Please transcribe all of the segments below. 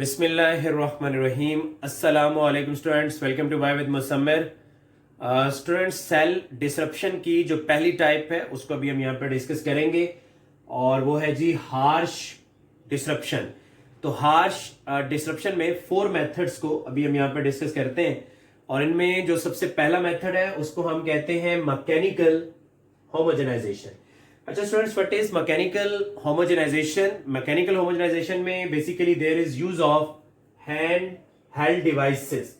बिस्मिल्लाहिर्रहमानिर्रहीम। अस्सलामु अलैकुम students, welcome to bio with Musammir. Students, cell disruption की जो पहली टाइप है उसको अभी हम यहाँ पर डिस्कस करेंगे और वो है जी हार्श डिसरप्शन। तो हार्श डिसरप्शन में 4 मेथड्स को अभी हम यहाँ पर डिस्कस करते हैं और इनमें जो सबसे पहला मेथड है उसको हम कहते हैं मैकेनिकल होमोजेनाइजेशन। अच्छा students, what is mechanical homogenization? Mechanical homogenization में basically there is use of hand held devices,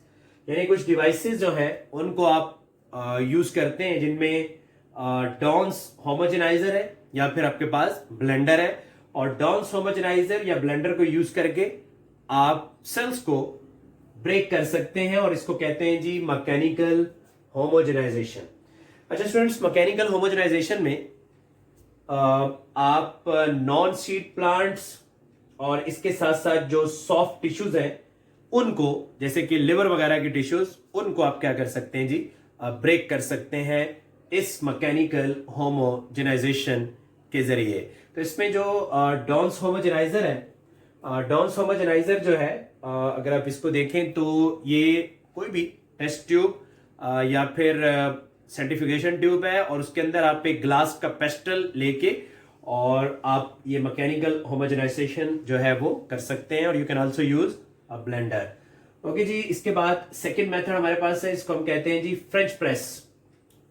यानी कुछ डिवाइसेस जो है उनको आप यूज करते हैं जिनमें डॉन्स होमोजेनाइजर है या फिर आपके पास ब्लेंडर है, और डॉन्स होमोजेनाइजर या ब्लेंडर को यूज करके आप सेल्स को ब्रेक कर सकते हैं और इसको कहते हैं जी मैकेनिकल होमोजेनाइजेशन। अच्छा स्टूडेंट्स, मैकेनिकल होमोजेनाइजेशन में आप नॉन सीड प्लांट्स और इसके साथ साथ जो सॉफ्ट टिश्यूज हैं उनको, जैसे कि लिवर वगैरह की टिश्यूज, उनको आप क्या कर सकते हैं जी, ब्रेक कर सकते हैं इस मैकेनिकल होमोजेनाइजेशन के जरिए। तो इसमें जो डॉन्स होमोजेनाइजर है, डॉन्स होमोजेनाइजर जो है, अगर आप इसको देखें तो ये कोई भी टेस्ट ट्यूब या फिर सेंट्रीफ्यूगेशन ट्यूब है और उसके अंदर आप एक ग्लास का पेस्टल लेके और आप ये मैकेनिकल होमोजेनाइजेशन जो है वो कर सकते हैं, और you can also use a blender. Okay जी, इसके बाद सेकंड मेथड हमारे पास है, इसको हम कहते हैं जी फ्रेंच प्रेस।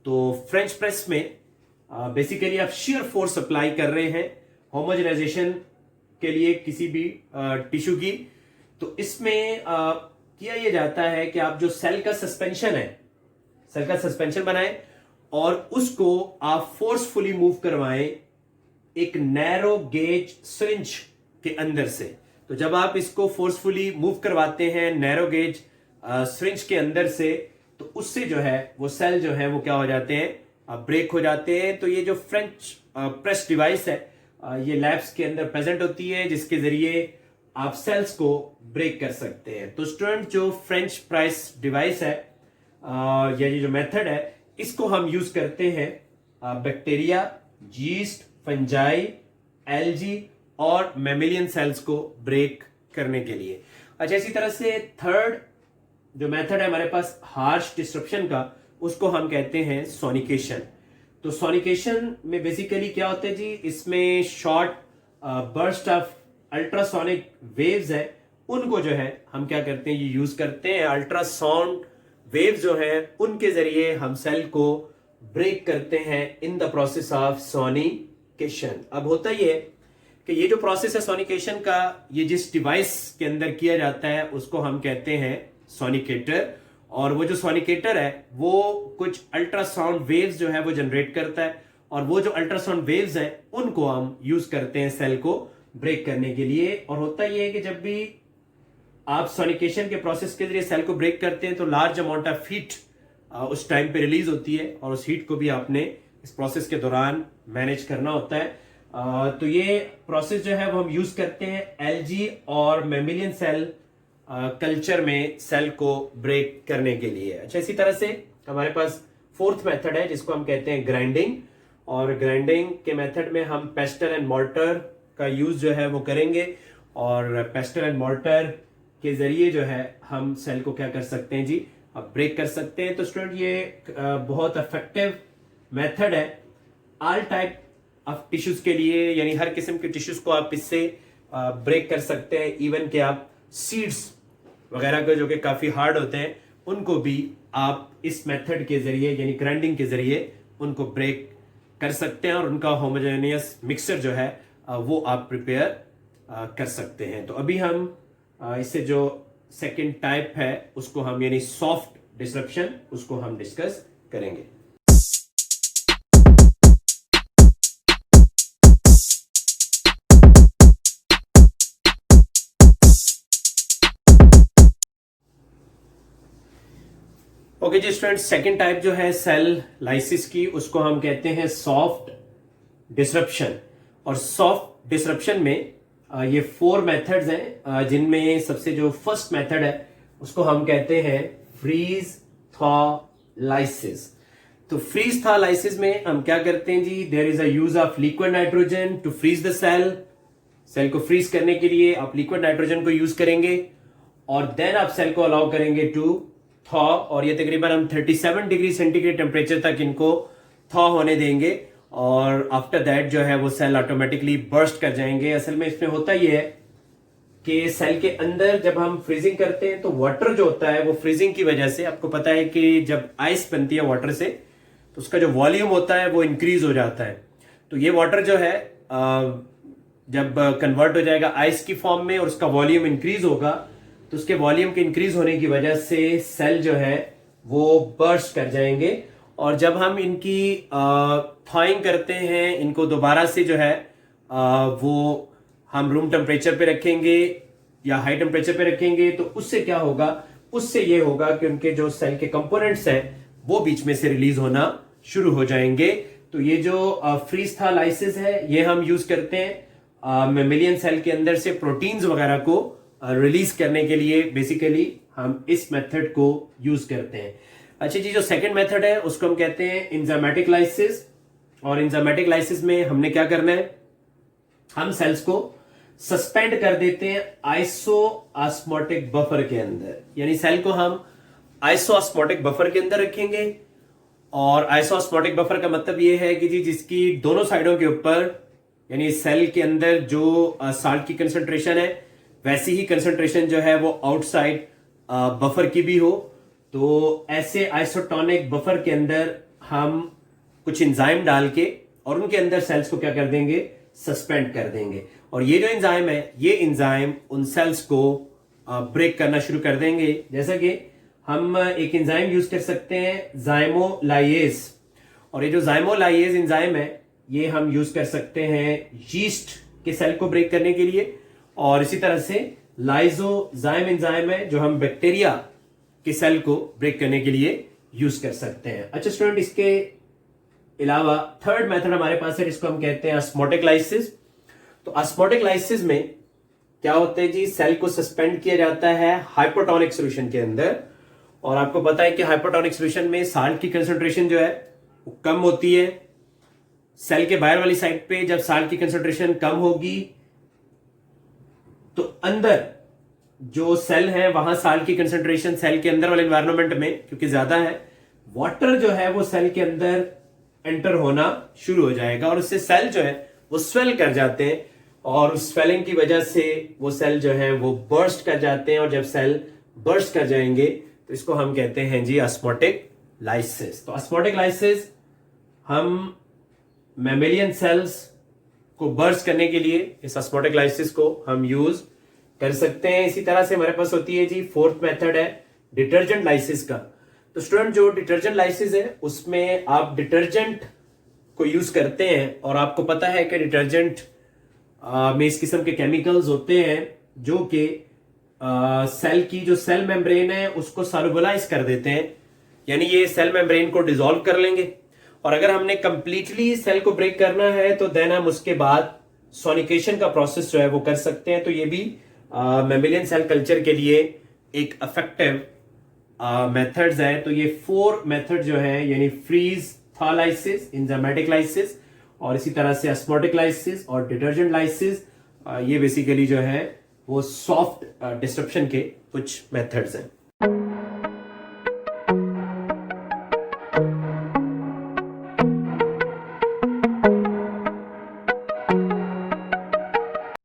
तो फ्रेंच प्रेस में बेसिकली आप shear फोर्स अप्लाई कर रहे हैं होमोजेनाइजेशन के लिए किसी भी टिश्यू की। तो इसमें किया यह जाता है कि आप जो सेल का सस्पेंशन है, सेल का सस्पेंशन बनाएं और उसको आप फोर्सफुली मूव करवाएं एक नैरो गेज सिरिंज के अंदर से। तो जब आप इसको फोर्सफुली मूव करवाते हैं नैरो गेज सिरिंज के अंदर से, तो उससे जो है वो सेल जो है वो क्या हो जाते हैं, ब्रेक हो जाते हैं। तो ये जो फ्रेंच प्रेस डिवाइस है, ये लैब्स के अंदर प्रेजेंट होती है जिसके जरिए आप सेल्स को ब्रेक कर सकते हैं। तो स्टूडेंट, जो फ्रेंच प्रेस डिवाइस है या ये जो मेथड है, इसको हम यूज करते हैं बैक्टीरिया, जीस्ट, फंजाई, एल्गी और मैमेलियन सेल्स को ब्रेक करने के लिए। अच्छा, इसी तरह से थर्ड जो मेथड है हमारे पास हार्श डिसरप्शन का, उसको हम कहते हैं सोनिकेशन। तो सोनिकेशन में बेसिकली क्या होता है जी, इसमें short burst of ultrasonic waves है, उनको जो है हम क्या करते हैं, ये यूज करते हैं। अल्ट्रासाउंड वेव्स जो है उनके जरिए हम सेल को ब्रेक करते हैं in the process of sonication. अब होता ये है कि ये जो प्रोसेस है सोनिकेशन का, ये जिस डिवाइस के अंदर किया जाता है उसको हम कहते हैं सोनिकेटर, और वो जो सोनिकेटर है वो कुछ अल्ट्रासाउंड वेव्स जो है वो जनरेट करता है, और वो जो अल्ट्रासाउंड वेव्स हैं उनको हम यूज करते हैं सेल को ब्रेक करने के लिए। और होता यह है कि जब भी आप सोनिकेशन के प्रोसेस के जरिए सेल को ब्रेक करते हैं तो लार्ज अमाउंट ऑफ हीट उस टाइम पे रिलीज होती है, और उस हीट को भी आपने इस प्रोसेस के दौरान मैनेज करना होता है। तो ये प्रोसेस जो है वो हम यूज करते हैं एल्गी और मैमेलियन सेल कल्चर में सेल को ब्रेक करने के लिए। अच्छा, इसी तरह से हमारे पास फोर्थ मेथड है जिसको हम कहते हैं ग्राइंडिंग, और ग्राइंडिंग के मेथड में हम पेस्टल एंड मोर्टर का यूज जो है वो करेंगे, और पेस्टल एंड मोर्टर के जरिए जो है हम सेल को क्या कर सकते हैं जी, ब्रेक कर सकते हैं। तो स्टूडेंट, ये बहुत इफेक्टिव मेथड है ऑल टाइप ऑफ टिश्यूज के लिए, यानी हर किस्म के टिश्यूज को आप इससे ब्रेक कर सकते हैं। इवन कि आप सीड्स वगैरह के जो कि काफी हार्ड होते हैं उनको भी आप इस मेथड के जरिए यानी ग्राइंडिंग के जरिए उनको ब्रेक कर सकते हैं, और उनका होमोजेनियस मिक्सचर जो है वो आप प्रिपेयर कर सकते हैं। तो अभी हम इससे जो सेकंड टाइप है उसको हम यानी सॉफ्ट डिसरप्शन, उसको हम डिस्कस करेंगे। ओके जी स्टूडेंट, सेकंड टाइप जो है सेल लाइसिस की, उसको हम कहते हैं सॉफ्ट डिसरप्शन। और सॉफ्ट डिसरप्शन में ये 4 मेथड्स हैं, जिनमें सबसे जो फर्स्ट मेथड है उसको हम कहते हैं फ्रीज थॉ लाइसिस। तो फ्रीज थॉ लाइसिस में हम क्या करते हैं जी, there is a use of liquid nitrogen to freeze the cell. Cell को फ्रीज करने के लिए आप लिक्विड नाइट्रोजन को यूज करेंगे और देन आप सेल को अलाउ करेंगे टू थॉ, और ये तकरीबन हम 37 डिग्री सेंटीग्रेड टेम्परेचर तक इनको थॉ होने देंगे और आफ्टर दैट जो है वो सेल ऑटोमेटिकली बर्स्ट कर जाएंगे। असल में इसमें होता ये है कि सेल के अंदर जब हम फ्रीजिंग करते हैं तो वाटर जो होता है वो फ्रीजिंग की वजह से, आपको पता है कि जब आइस बनती है वाटर से तो उसका जो वॉल्यूम होता है वो इंक्रीज हो जाता है। तो ये वाटर जो है जब कन्वर्ट हो जाएगा आइस की फॉर्म में और उसका वॉल्यूम इंक्रीज होगा तो उसके वॉल्यूम के इंक्रीज होने की वजह से सेल जो है वो बर्स्ट कर जाएंगे। और जब हम इनकी थॉइंग करते हैं, इनको दोबारा से जो है वो हम रूम टेम्परेचर पे रखेंगे या हाई टेम्परेचर पे रखेंगे तो उससे क्या होगा, उससे ये होगा कि उनके जो सेल के कंपोनेंट्स हैं वो बीच में से रिलीज होना शुरू हो जाएंगे। तो ये जो फ्रीज था लाइसिस है ये हम यूज करते हैं मेमेलियन सेल के अंदर से प्रोटीन्स वगैरह को रिलीज करने के लिए। बेसिकली हम इस मेथड को यूज करते हैं। अच्छा जी, जो सेकंड मेथड है उसको हम कहते हैं एंजाइमेटिक लाइसिस। और एंजाइमेटिक लाइसिस में हमने क्या करना है, हम सेल्स को सस्पेंड कर देते हैं आइसोऑस्मोटिक बफर के अंदर, यानी सेल को हम आइसोऑस्मोटिक बफर के अंदर रखेंगे। और आइसोऑस्मोटिक बफर का मतलब ये है कि जी जिसकी दोनों साइडों के ऊपर, यानी सेल के अंदर जो साल्ट की कंसंट्रेशन है वैसी ही कंसंट्रेशन जो है वो आउटसाइड बफर की भी हो। तो ऐसे आइसोटोनिक बफर के अंदर हम कुछ एंजाइम डाल के और उनके अंदर सेल्स को क्या कर देंगे, सस्पेंड कर देंगे। और ये जो एंजाइम है ये एंजाइम उन सेल्स को ब्रेक करना शुरू कर देंगे। जैसा कि हम एक एंजाइम यूज कर सकते हैं ज़ाइमोलाइएज, और ये जो ज़ाइमोलाइएज एंजाइम है ये हम यूज कर सकते हैं यीस्ट के सेल को ब्रेक करने के लिए। और इसी तरह से लाइजोजाइम एंजाइम है जो हम बैक्टीरिया के सेल को ब्रेक करने के लिए यूज कर सकते हैं। अच्छा स्टूडेंट, इसके अलावा थर्ड मेथड हमारे पास है जिसको हम कहते हैं ऑस्मोटिक लाइसिस। तो ऑस्मोटिक लाइसिस में क्या होता है जी, सेल को सस्पेंड किया जाता है हाइपोटोनिक सॉल्यूशन के अंदर। और आपको पता है कि हाइपोटोनिक सॉल्यूशन में साल्ट की कंसंट्रेशन जो है वो कम होती है। सेल के बाहर वाली साइड पे जब साल्ट की कंसंट्रेशन कम होगी तो अंदर जो सेल है वहां साल्ट की कंसंट्रेशन सेल के अंदर वाले एनवायरनमेंट में क्योंकि ज्यादा है, वाटर जो है वो सेल के अंदर एंटर होना शुरू हो जाएगा और उससे सेल जो है वो स्वेल कर जाते हैं और उस स्वेलिंग की वजह से वो सेल जो है वो बर्स्ट कर जाते हैं। और जब सेल बर्स्ट कर जाएंगे तो इसको हम कहते हैं जी ऑस्मोटिक लाइसिस। तो ऑस्मोटिक लाइसिस हम मैमेलियन सेल्स को बर्स्ट करने के लिए इस ऑस्मोटिक लाइसिस को हम यूज कर सकते हैं। इसी तरह से हमारे पास होती है जी फोर्थ मेथड है डिटर्जेंट लाइसिस का। तो स्टूडेंट जो डिटर्जेंट लाइसिस है उसमें आप डिटर्जेंट को यूज करते हैं और आपको पता है कि डिटर्जेंट में इस किस्म के केमिकल्स होते हैं जो कि सेल की जो सेल मेम्ब्रेन है उसको सॉल्युबलाइज कर देते हैं, यानी ये सेल मेम्ब्रेन को डिसॉल्व कर लेंगे। और अगर हमने कंप्लीटली सेल को ब्रेक करना है तो देन हम उसके बाद सोनिकेशन का प्रोसेस जो है वो कर सकते हैं। तो ये भी मैमेलियन सेल कल्चर के लिए एक इफेक्टिव मेथड्स है। तो ये 4 मेथड जो है यानी freeze, thaw lysis, enzymatic lysis और इसी तरह से ऑस्मोटिक लाइसिस और डिटर्जेंट लाइसिस, ये बेसिकली जो है वो सॉफ्ट डिस्ट्रप्शन के कुछ मेथड्स हैं।